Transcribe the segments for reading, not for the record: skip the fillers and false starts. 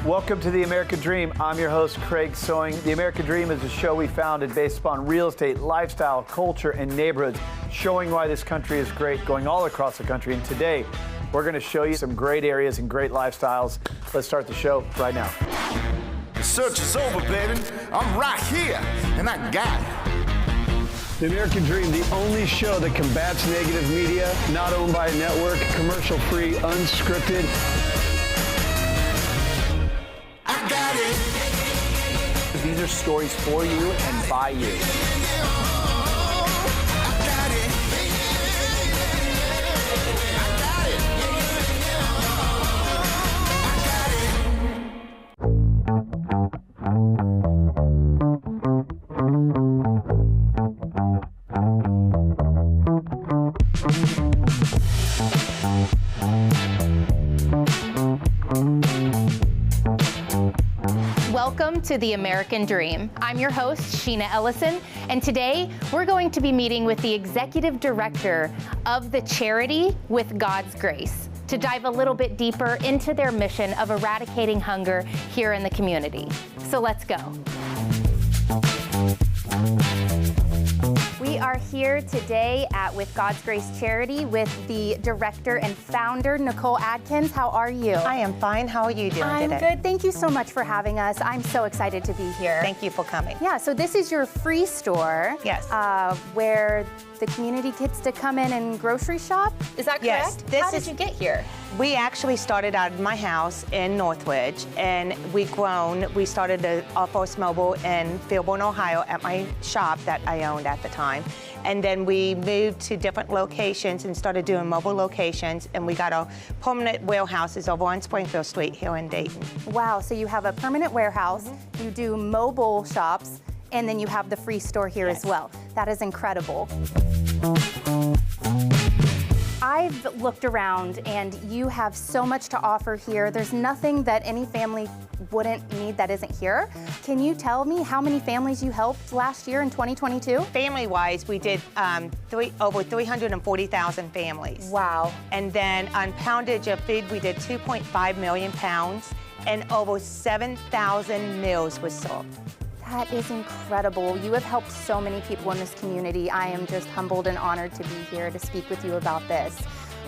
Welcome to The American Dream. I'm your host, Craig Sewing. The American Dream is a show we founded based upon real estate, lifestyle, culture, and neighborhoods, showing why this country is great, going all across the country. And today, we're going to show you some great areas and great lifestyles. Let's start the show right now. The search is over, baby. I'm right here, and I got it. The American Dream, the only show that combats negative media, not owned by a network, commercial-free, unscripted. I got it. These are stories for you and by you. Welcome to The American Dream. I'm your host, Sheena Ellison, and today we're going to be meeting with the executive director of the charity With God's Grace to dive a little bit deeper into their mission of eradicating hunger here in the community. So let's go. We are here today at With God's Grace Charity with the director and founder, Nicole Adkins. How are you? I am fine. How are you doing I'm today? good. Thank you so much for having us. I'm so excited to be here. Thank you for coming. Yeah, so this is your free store. Yes. Where the community gets to come in and grocery shop. Is that correct? Yes. How did you get here? We actually started out of my house in Northridge, and we started our first mobile in Springboro, Ohio at my shop that I owned at the time. And then we moved to different locations and started doing mobile locations, and we got our permanent warehouses over on Springfield Street here in Dayton. Wow, so you have a permanent warehouse, you do mobile shops, and then you have the free store here as well. That is incredible. I've looked around and you have so much to offer here. There's nothing that any family wouldn't need that isn't here. Can you tell me how many families you helped last year in 2022? Family-wise, we did over 340,000 families. Wow. And then on poundage of food, we did 2.5 million pounds, and over 7,000 meals were served. That is incredible. You have helped so many people in this community. I am just humbled and honored to be here to speak with you about this.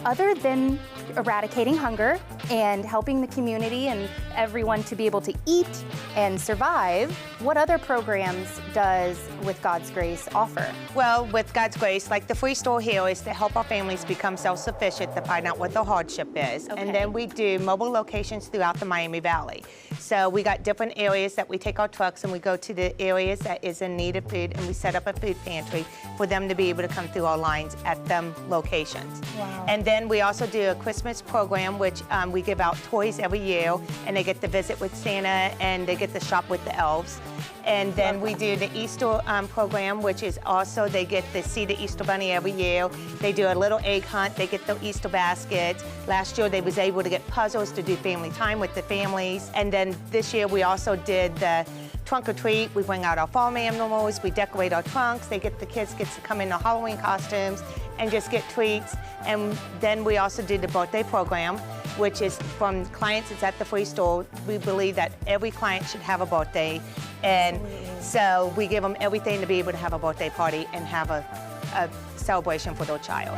Other than eradicating hunger and helping the community and everyone to be able to eat and survive, what other programs does With God's Grace offer? Well, With God's Grace, like the free store here is to help our families become self-sufficient, to find out what their hardship is. Okay. And then we do mobile locations throughout the Miami Valley. So we got different areas that we take our trucks and we go to the areas that is in need of food, and we set up a food pantry for them to be able to come through our lines at them locations. Wow. And then we also do a Christmas program, which we give out toys every year, and they get to visit with Santa and they get to shop with the elves. And then we do the Easter program, which is also they get to see the Easter Bunny every year. They do a little egg hunt. They get the Easter baskets. Last year they was able to get puzzles to do family time with the families. And then this year we also did the trunk or treat. We bring out our farm animals. We decorate our trunks. The kids get to come in their Halloween costumes and just get treats. And then we also did the birthday program, which is from clients that's at the free store. We believe that every client should have a birthday. And so we give them everything to be able to have a birthday party and have a celebration for their child.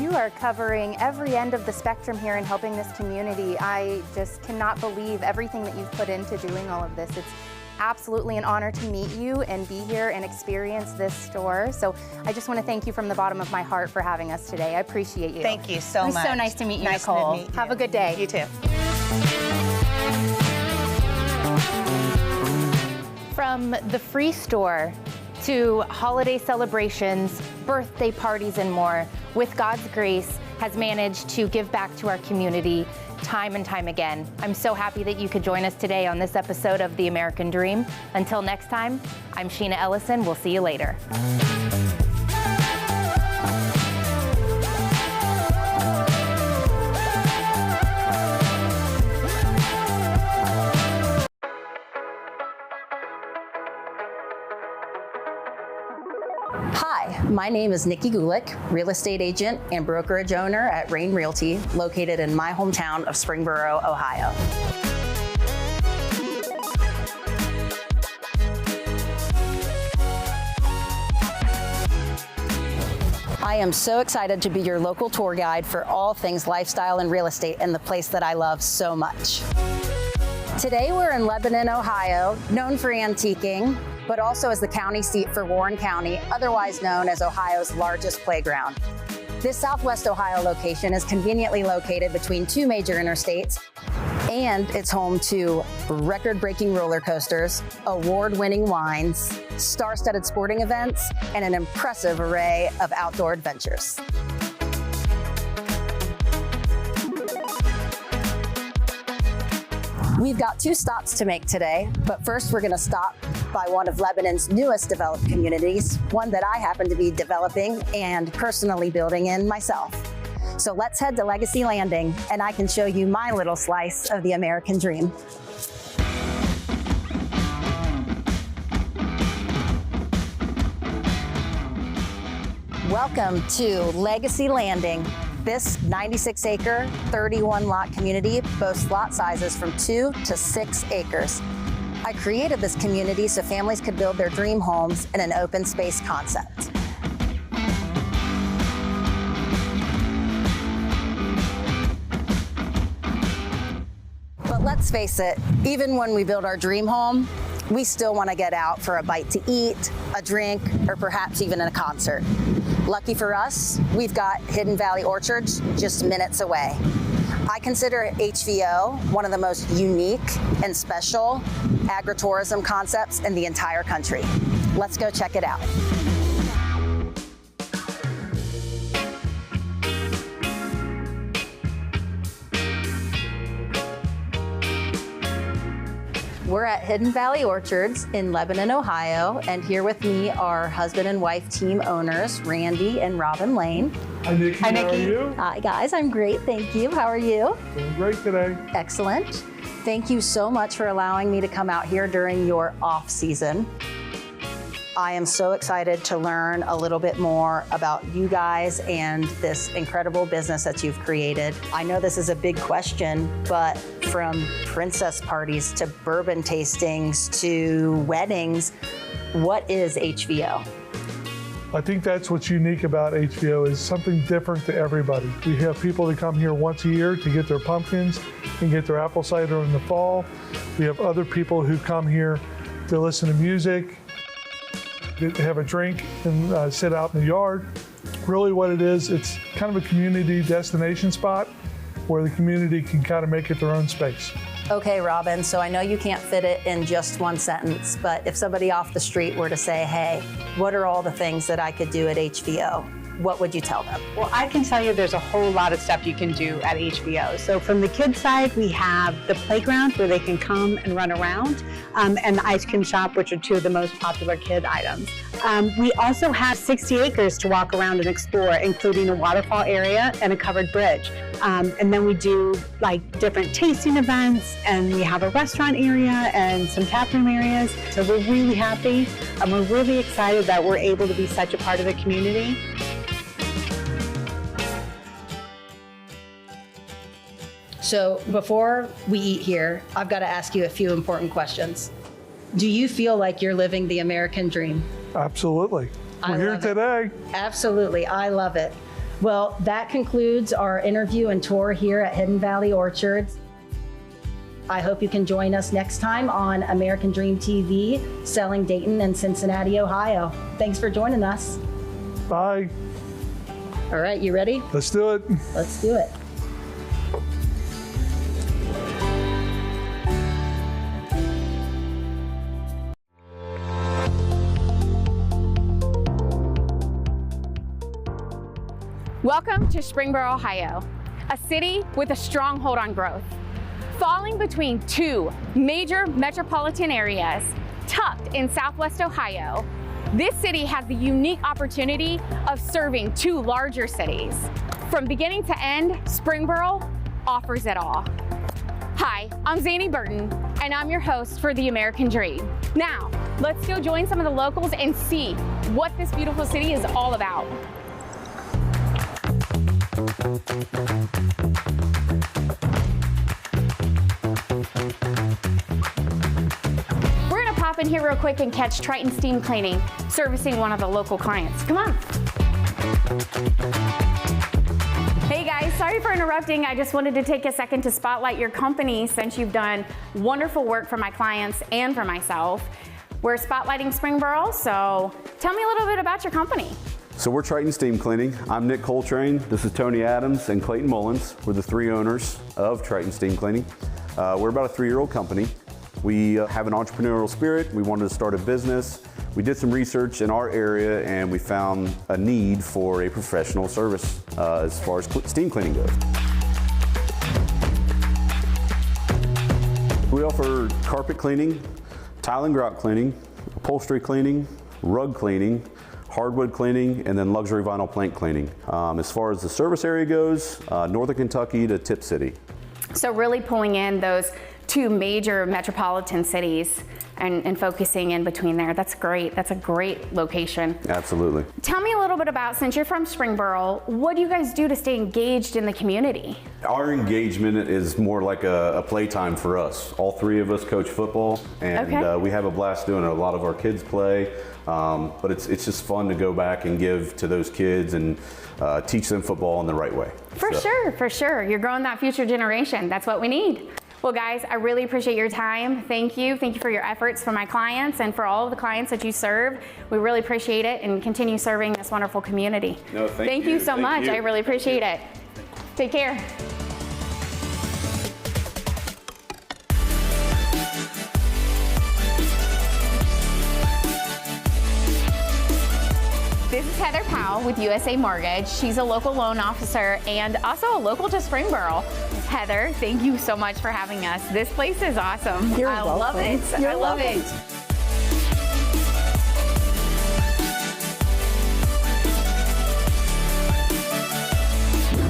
You are covering every end of the spectrum here in helping this community. I just cannot believe everything that you've put into doing all of this. It's absolutely an honor to meet you and be here and experience this store. So I just want to thank you from the bottom of my heart for having us today. I appreciate you. Thank you so much. It was so nice to meet you, Nice Nicole. to meet you. Have a good day. You too. From the free store to holiday celebrations, birthday parties, and more, With God's Grace has managed to give back to our community time and time again. I'm so happy that you could join us today on this episode of The American Dream. Until next time, I'm Sheena Ellison. We'll see you later. Hi, Hi, my name is Niki Gulick, real estate agent and brokerage owner at Rain Realty, located in my hometown of Springboro, Ohio. I am so excited to be your local tour guide for all things lifestyle and real estate in the place that I love so much. Today we're in Lebanon, Ohio, known for antiquing, but also as the county seat for Warren County, otherwise known as Ohio's largest playground. This Southwest Ohio location is conveniently located between two major interstates, and it's home to record-breaking roller coasters, award-winning wines, star-studded sporting events, and an impressive array of outdoor adventures. We've got 2 stops to make today, but first we're gonna stop by one of Lebanon's newest developed communities, one that I happen to be developing and personally building in myself. So let's head to Legacy Landing, and I can show you my little slice of the American dream. Welcome to Legacy Landing. This 96-acre, 31-lot community boasts lot sizes from 2 to 6 acres. I created this community so families could build their dream homes in an open space concept. But let's face it, even when we build our dream home, we still want to get out for a bite to eat, a drink, or perhaps even a concert. Lucky for us, we've got Hidden Valley Orchards just minutes away. I consider HVO one of the most unique and special agritourism concepts in the entire country. Let's go check it out. We're at Hidden Valley Orchards in Lebanon, Ohio, and here with me are husband and wife team owners, Randy and Robin Lane. Hi, Nikki. Hi, Nikki. How are you? Hi, guys. I'm great. Thank you. How are you? Doing great today. Excellent. Thank you so much for allowing me to come out here during your off season. I am so excited to learn a little bit more about you guys and this incredible business that you've created. I know this is a big question, but from princess parties to bourbon tastings to weddings, what is HVO? I think that's what's unique about HVO is something different to everybody. We have people that come here once a year to get their pumpkins and get their apple cider in the fall. We have other people who come here to listen to music, to have a drink and sit out in the yard. Really what it is, it's kind of a community destination spot where the community can kind of make it their own space. Okay, Robin, so I know you can't fit it in just one sentence, but if somebody off the street were to say, hey, what are all the things that I could do at HVO? What would you tell them? Well, I can tell you there's a whole lot of stuff you can do at HVO. So from the kids side, we have the playground where they can come and run around, and the ice cream shop, which are 2 of the most popular kid items. We also have 60 acres to walk around and explore, including a waterfall area and a covered bridge. And then we do like different tasting events, and we have a restaurant area and some tap room areas. So we're really happy, and we're really excited that we're able to be such a part of the community. So before we eat here, I've got to ask you a few important questions. Do you feel like you're living the American dream? Absolutely. We're here today. Absolutely, I love it. Well, that concludes our interview and tour here at Hidden Valley Orchards. I hope you can join us next time on American Dream TV, selling Dayton and Cincinnati, Ohio. Thanks for joining us. Bye. All right, you ready? Let's do it. Let's do it. Welcome to Springboro, Ohio, a city with a stronghold on growth. Falling between 2 major metropolitan areas, tucked in Southwest Ohio, this city has the unique opportunity of serving 2 larger cities. From beginning to end, Springboro offers it all. Hi, I'm Xanni Burton, and I'm your host for The American Dream. Now, Let's go join some of the locals and see what this beautiful city is all about. We're gonna pop in here real quick and catch Triton Steam Cleaning servicing one of the local clients. Come on. Hey guys, sorry for interrupting. I just wanted to take a second to spotlight your company since you've done wonderful work for my clients and for myself. We're spotlighting Springboro, so tell me a little bit about your company. So we're Triton Steam Cleaning. I'm Nick Cochran. This is Tony Adams and Clayton Mullins. We're the 3 owners of Triton Steam Cleaning. We're about a 3-year-old company. We have an entrepreneurial spirit. We wanted to start a business. We did some research in our area and we found a need for a professional service as far as steam cleaning goes. We offer carpet cleaning, tile and grout cleaning, upholstery cleaning, rug cleaning, hardwood cleaning, and then luxury vinyl plank cleaning. As far as the service area goes, Northern Kentucky to Tip City. So really pulling in those 2 major metropolitan cities and focusing in between there. That's great. That's a great location. Absolutely. Tell me a little bit about, since you're from Springboro, what do you guys do to stay engaged in the community? Our engagement is more like a playtime for us. All 3 of us coach football, and we have a blast doing it. A lot of our kids play, but it's just fun to go back and give to those kids and teach them football in the right way. For sure. You're growing that future generation. That's what we need. Well, guys, I really appreciate your time. Thank you. Thank you for your efforts for my clients and for all of the clients that you serve. We really appreciate it and continue serving this wonderful community. No, thank you so much. I really appreciate it. Take care. This is Heather Powell with USA Mortgage. She's a local loan officer and also a local to Springboro. Heather, thank you so much for having us. This place is awesome. You're I welcome. love it. You're I love welcome. it.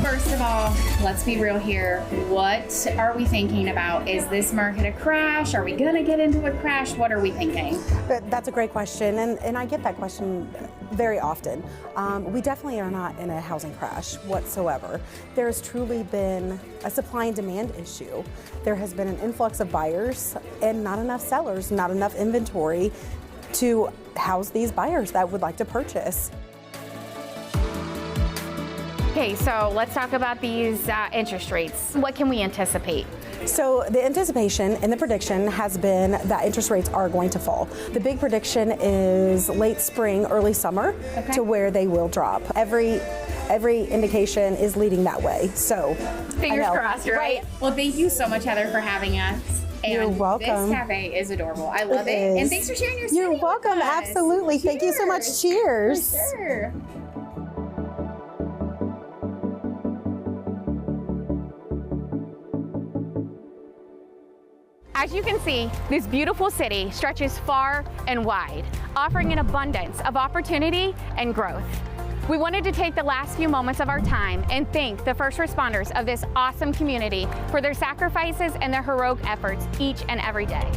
First of all, let's be real here. What are we thinking about? Is this market a crash? Are we gonna get into a crash? What are we thinking? That's a great question, and I get that question very often. We definitely are not in a housing crash whatsoever. There's truly been a supply and demand issue. There has been an influx of buyers and not enough sellers, not enough inventory to house these buyers that would like to purchase. Okay, so let's talk about these interest rates. What can we anticipate? So the anticipation and the prediction has been that interest rates are going to fall. The big prediction is late spring, early summer to where they will drop. Every indication is leading that way. So fingers crossed, right? Well, thank you so much, Heather, for having us. And you're welcome. This cafe is adorable. I love it. And thanks for sharing your city. You're welcome. With us. Absolutely. Thank you so much. Cheers. For sure. As you can see, this beautiful city stretches far and wide, offering an abundance of opportunity and growth. We wanted to take the last few moments of our time and thank the first responders of this awesome community for their sacrifices and their heroic efforts each and every day.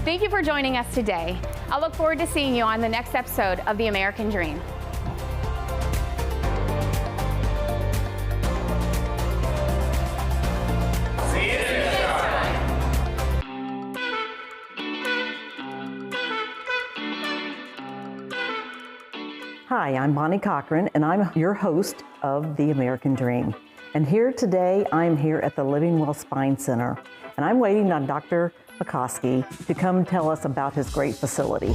Thank you for joining us today. I look forward to seeing you on the next episode of The American Dream. Hi, I'm Bonnie Cochran, and I'm your host of The American Dream. And here today, I'm here at the Living Well Spine Center, and I'm waiting on Dr. McCoskey to come tell us about his great facility.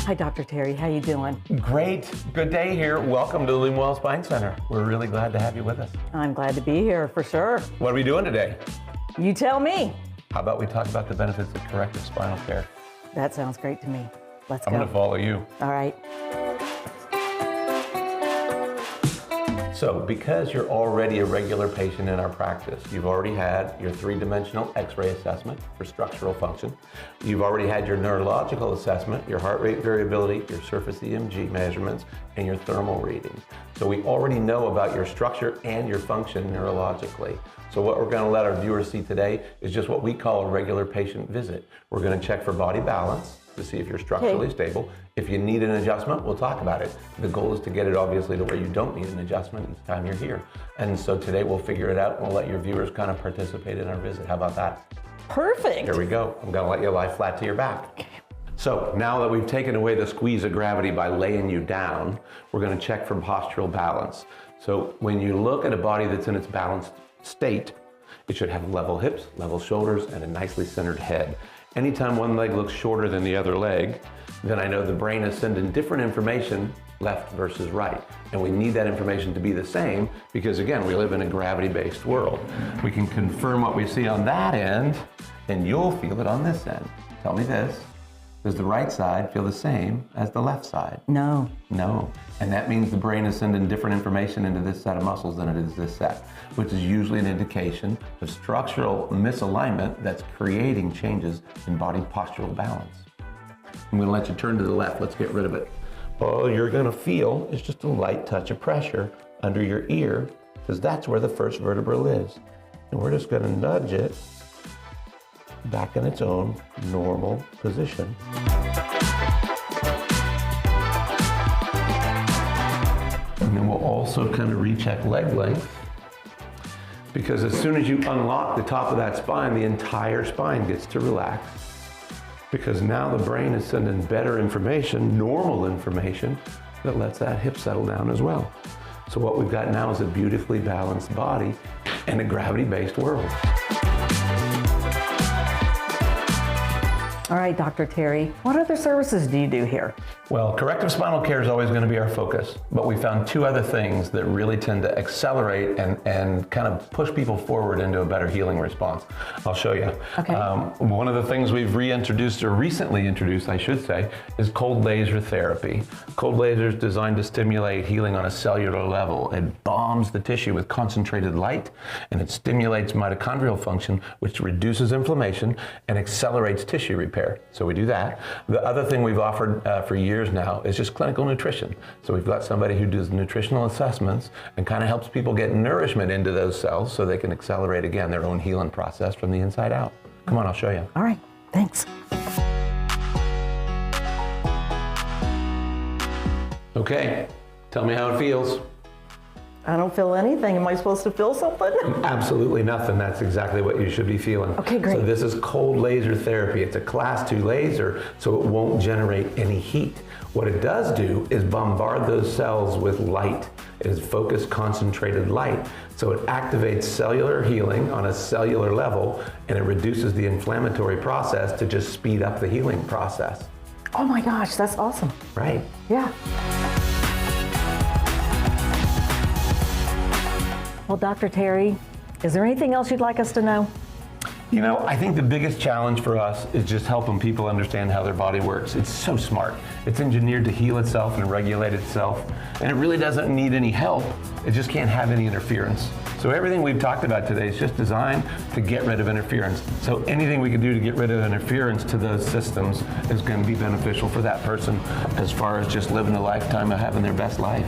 Hi, Dr. Terry. How you doing? Great. Good day here. Welcome to the Living Well Spine Center. We're really glad to have you with us. I'm glad to be here, for sure. What are we doing today? You tell me. How about we talk about the benefits of corrective spinal care? That sounds great to me. Let's go. I'm going to follow you. All right. So, because you're already a regular patient in our practice, you've already had your 3-dimensional X-ray assessment for structural function. You've already had your neurological assessment, your heart rate variability, your surface EMG measurements, and your thermal readings. So we already know about your structure and your function neurologically. So what we're going to let our viewers see today is just what we call a regular patient visit. We're going to check for body balance to see if you're structurally stable. If you need an adjustment, we'll talk about it. The goal is to get it obviously to where you don't need an adjustment each time you're here. And so today we'll figure it out and we'll let your viewers kind of participate in our visit. How about that? Perfect. Here we go. I'm going to let you lie flat to your back. So now that we've taken away the squeeze of gravity by laying you down, we're going to check for postural balance. So when you look at a body that's in its balanced state, it should have level hips, level shoulders, and a nicely centered head. Anytime one leg looks shorter than the other leg, then I know the brain is sending different information left versus right. And we need that information to be the same because, again, we live in a gravity-based world. We can confirm what we see on that end, and you'll feel it on this end. Tell me this. Does the right side feel the same as the left side? No. No. And that means the brain is sending different information into this set of muscles than it is this set, which is usually an indication of structural misalignment that's creating changes in body postural balance. I'm going to let you turn to the left. Let's get rid of it. All you're going to feel is just a light touch of pressure under your ear because that's where the first vertebra is. And we're just going to nudge it back in its own normal position. And then we'll also kind of recheck leg length because as soon as you unlock the top of that spine, the entire spine gets to relax because now the brain is sending better information, normal information, that lets that hip settle down as well. So what we've got now is a beautifully balanced body in a gravity-based world. All right, Dr. Terry, what other services do you do here? Well, corrective spinal care is always going to be our focus, but we found two other things that really tend to accelerate and kind of push people forward into a better healing response. I'll show you. Okay. One of the things we've reintroduced, or recently introduced, I should say, is cold laser therapy. Cold laser is designed to stimulate healing on a cellular level. It bombs the tissue with concentrated light, and it stimulates mitochondrial function, which reduces inflammation and accelerates tissue repair. So we do that. The other thing we've offered for years now is just clinical nutrition. So we've got somebody who does nutritional assessments and kind of helps people get nourishment into those cells so they can accelerate, again, their own healing process from the inside out. Come on, I'll show you. All right, thanks. Okay, tell me how it feels. I don't feel anything. Am I supposed to feel something? Absolutely nothing. That's exactly what you should be feeling. Okay, great. So this is cold laser therapy. It's a class 2 laser, so it won't generate any heat. What it does do is bombard those cells with light. It is focused, concentrated light. So it activates cellular healing on a cellular level, and it reduces the inflammatory process to just speed up the healing process. Oh my gosh, that's awesome. Right. Yeah. Well, Dr. Terry, is there anything else you'd like us to know? You know, I think the biggest challenge for us is just helping people understand how their body works. It's so smart. It's engineered to heal itself and regulate itself, and it really doesn't need any help. It just can't have any interference. So everything we've talked about today is just designed to get rid of interference. So anything we can do to get rid of interference to those systems is going to be beneficial for that person as far as just living a lifetime of having their best life.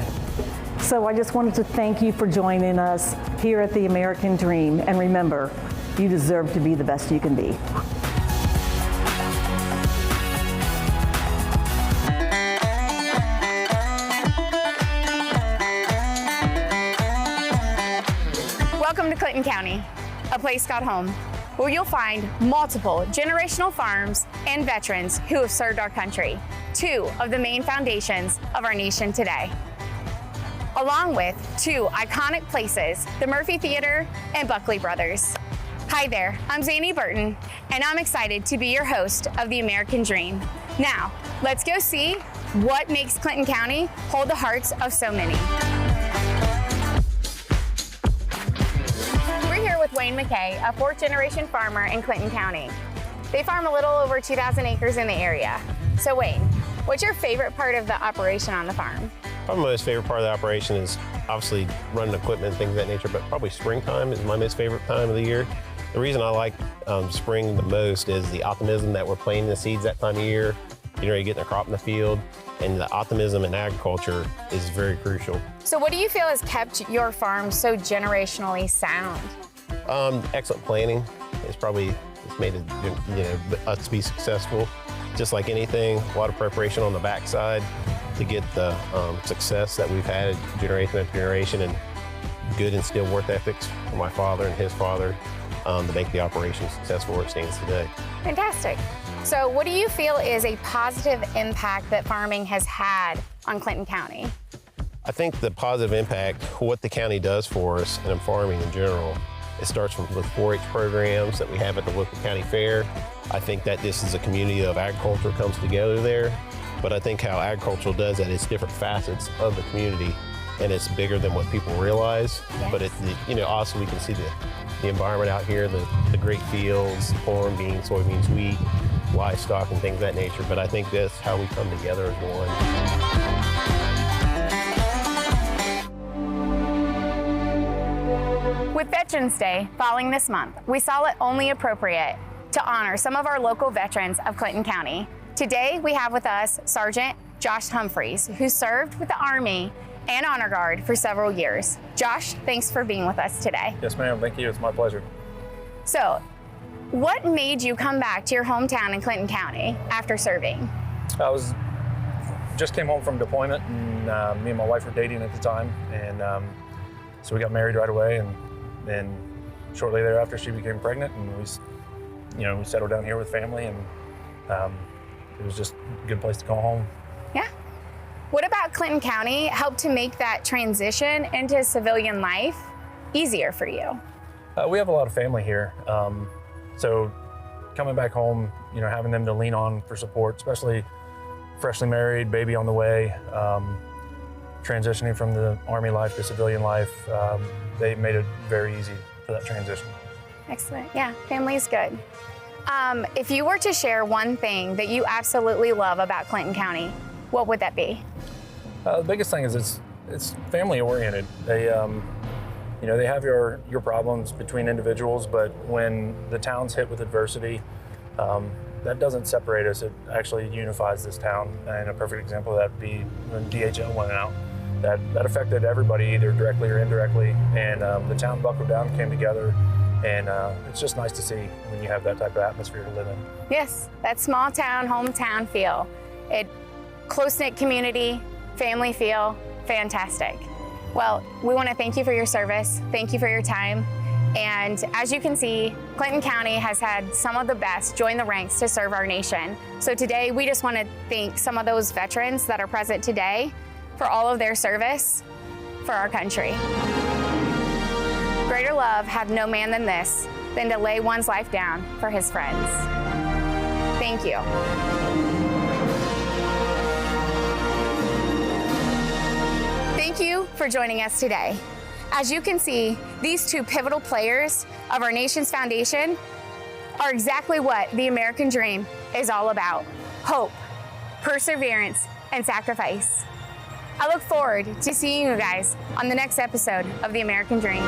So I just wanted to thank you for joining us here at the American Dream. And remember, you deserve to be the best you can be. Welcome to Clinton County, a place called home, where you'll find multiple generational farms and veterans who have served our country, two of the main foundations of our nation today. Along with two iconic places, the Murphy Theater and Buckley Brothers. Hi there, I'm Xanni Burton, and I'm excited to be your host of the American Dream. Now, let's go see what makes Clinton County hold the hearts of so many. We're here with Wayne McKay, a fourth-generation farmer in Clinton County. They farm a little over 2,000 acres in the area. So Wayne, what's your favorite part of the operation on the farm? Probably my most favorite part of the operation is obviously running equipment and things of that nature, but probably springtime is my most favorite time of the year. The reason I like spring the most is the optimism that we're planting the seeds that time of year. getting ready to get their crop in the field, and the optimism in agriculture is very crucial. So what do you feel has kept your farm so generationally sound? Excellent planning is probably it's made us to be successful. Just like anything, a lot of preparation on the backside to get the success that we've had generation after generation, and good instilled work ethics from my father and his father to make the operation successful where it stands today. Fantastic. So what do you feel is a positive impact that farming has had on Clinton County? I think the positive impact, what the county does for us and in farming in general, it starts with 4-H programs that we have at the local county fair. I think that this is a community of agriculture comes together there, but I think how agriculture does that is different facets of the community, and it's bigger than what people realize. Yes. But also we can see the environment out here, the great fields, corn, beans, soybeans, wheat, livestock, and things of that nature. But I think that's how we come together as one. With Veterans Day falling this month, we saw it only appropriate to honor some of our local veterans of Clinton County. Today, we have with us Sergeant Josh Humphreys, who served with the Army and Honor Guard for several years. Josh, thanks for being with us today. Yes, ma'am. Thank you. It's my pleasure. So, what made you come back to your hometown in Clinton County after serving? I just came home from deployment, and me and my wife were dating at the time, and so we got married right away, and then shortly thereafter she became pregnant, and we settled down here with family, and it was just a good place to call home. Yeah. What about Clinton County helped to make that transition into civilian life easier for you? We have a lot of family here. So coming back home, having them to lean on for support, especially freshly married, baby on the way, transitioning from the Army life to civilian life, they made it very easy for that transition. Excellent. Yeah, family's good. If you were to share one thing that you absolutely love about Clinton County, what would that be? The biggest thing is it's family oriented. They have your problems between individuals, but when the town's hit with adversity, that doesn't separate us. It actually unifies this town. And a perfect example of that would be when DHL went out. That affected everybody, either directly or indirectly. And the town buckled down, came together, and it's just nice to see when you have that type of atmosphere to live in. Yes, that small town, hometown feel. Close-knit community, family feel, fantastic. Well, we want to thank you for your service. Thank you for your time. And as you can see, Clinton County has had some of the best join the ranks to serve our nation. So today, we just want to thank some of those veterans that are present today for all of their service for our country. Greater love hath no man than this, than to lay one's life down for his friends. Thank you. Thank you for joining us today. As you can see, these two pivotal players of our nation's foundation are exactly what the American dream is all about: hope, perseverance, and sacrifice. I look forward to seeing you guys on the next episode of The American Dream.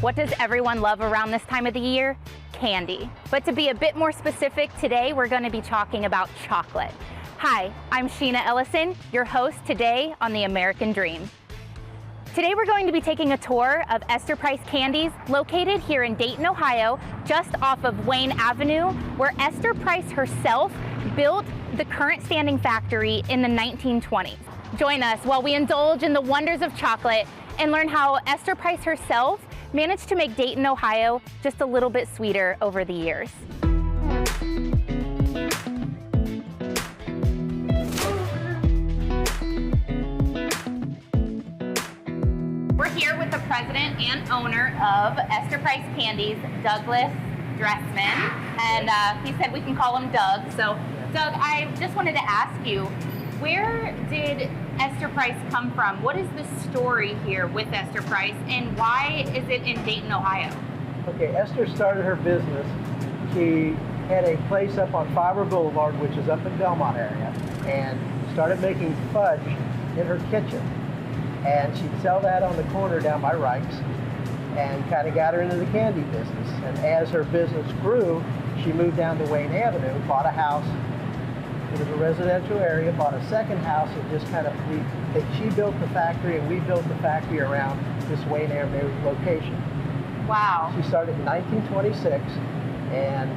What does everyone love around this time of the year? Candy. But to be a bit more specific, today we're going to be talking about chocolate. Hi, I'm Sheena Ellison, your host today on The American Dream. Today we're going to be taking a tour of Esther Price Candies, located here in Dayton, Ohio, just off of Wayne Avenue, where Esther Price herself built the current standing factory in the 1920s. Join us while we indulge in the wonders of chocolate and learn how Esther Price herself managed to make Dayton, Ohio just a little bit sweeter over the years. We're here with the president and owner of Esther Price Candies, Douglas Dressman, and he said we can call him Doug. So, Doug, I just wanted to ask you, where did Esther Price come from? What is the story here with Esther Price, and why is it in Dayton, Ohio? Okay, Esther started her business. She had a place up on Fiber Boulevard, which is up in Belmont area, and started making fudge in her kitchen. And she'd sell that on the corner down by Wright's. and kind of got her into the candy business. And as her business grew, she moved down to Wayne Avenue, bought a house. It was a residential area, bought a second house, and just kind of, she built the factory and we built the factory around this Wayne Avenue location. Wow. She started in 1926, and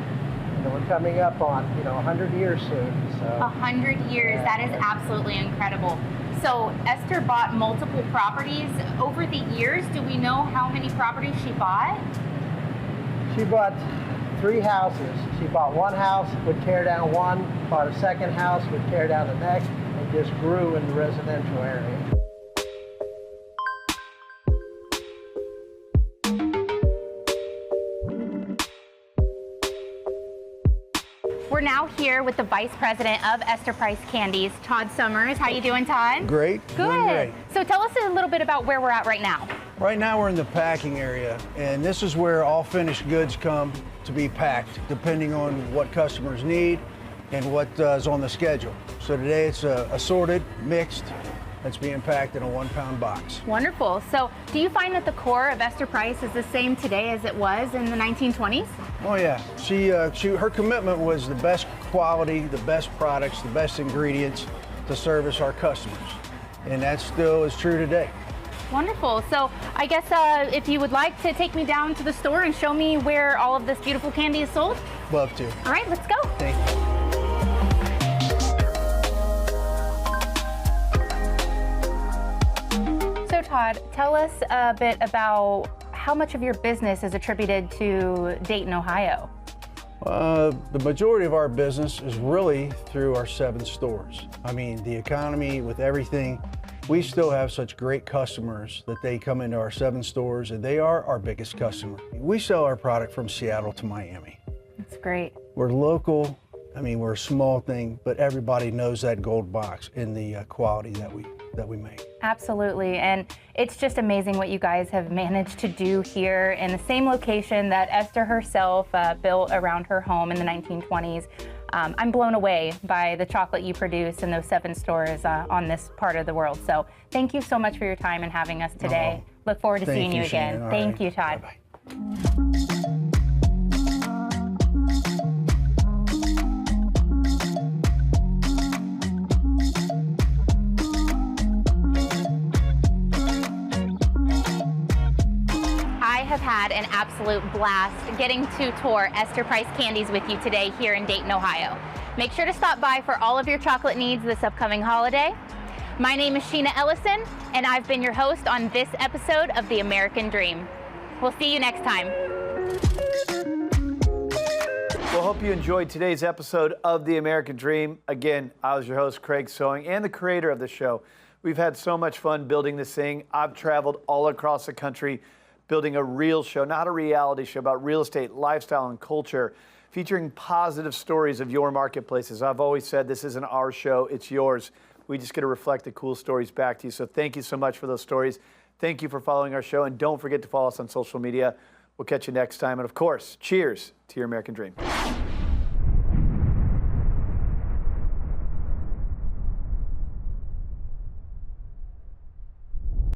we're coming up on 100 years soon. So 100 years, that is absolutely incredible. So Esther bought multiple properties over the years. Do we know how many properties she bought? She bought 3 houses. She bought one house, would tear down one, bought a second house, would tear down the next, and just grew in the residential area. We're now here with the Vice President of Esther Price Candies, Todd Summers. How you doing, Todd? Great. Good. Doing great. So tell us a little bit about where we're at right now. Right now we're in the packing area, and this is where all finished goods come to be packed, depending on what customers need and what is on the schedule. So today it's assorted, mixed, that's being packed in a 1-pound box. Wonderful. So do you find that the core of Esther Price is the same today as it was in the 1920s? Oh yeah, her commitment was the best quality, the best products, the best ingredients to service our customers, and that still is true today. Wonderful. So I guess if you would like to take me down to the store and show me where all of this beautiful candy is sold. Love to. All right, let's go. Thank you. So Todd, tell us a bit about how much of your business is attributed to Dayton, Ohio. The majority of our business is really through our 7 stores. I mean, the economy with everything, we still have such great customers that they come into our 7 stores, and they are our biggest customer. We sell our product from Seattle to Miami. That's great. We're local. I mean, we're a small thing, but everybody knows that gold box and the quality that we make. Absolutely, and it's just amazing what you guys have managed to do here in the same location that Esther herself built around her home in the 1920s. I'm blown away by the chocolate you produce in those 7 stores on this part of the world. So thank you so much for your time and having us today. Look forward to seeing you again. Sheena. Thank you, Todd. Bye-bye. I have had an absolute blast getting to tour Esther Price Candies with you today here in Dayton, Ohio. Make sure to stop by for all of your chocolate needs this upcoming holiday. My name is Sheena Ellison, and I've been your host on this episode of The American Dream. We'll see you next time. Well, hope you enjoyed today's episode of The American Dream. Again, I was your host, Craig Sewing, and the creator of the show. We've had so much fun building this thing. I've traveled all across the country building a real show, not a reality show, about real estate, lifestyle, and culture, featuring positive stories of your marketplaces. I've always said this isn't our show, it's yours. We just get to reflect the cool stories back to you. So thank you so much for those stories. Thank you for following our show, and don't forget to follow us on social media. We'll catch you next time. And of course, cheers to your American dream.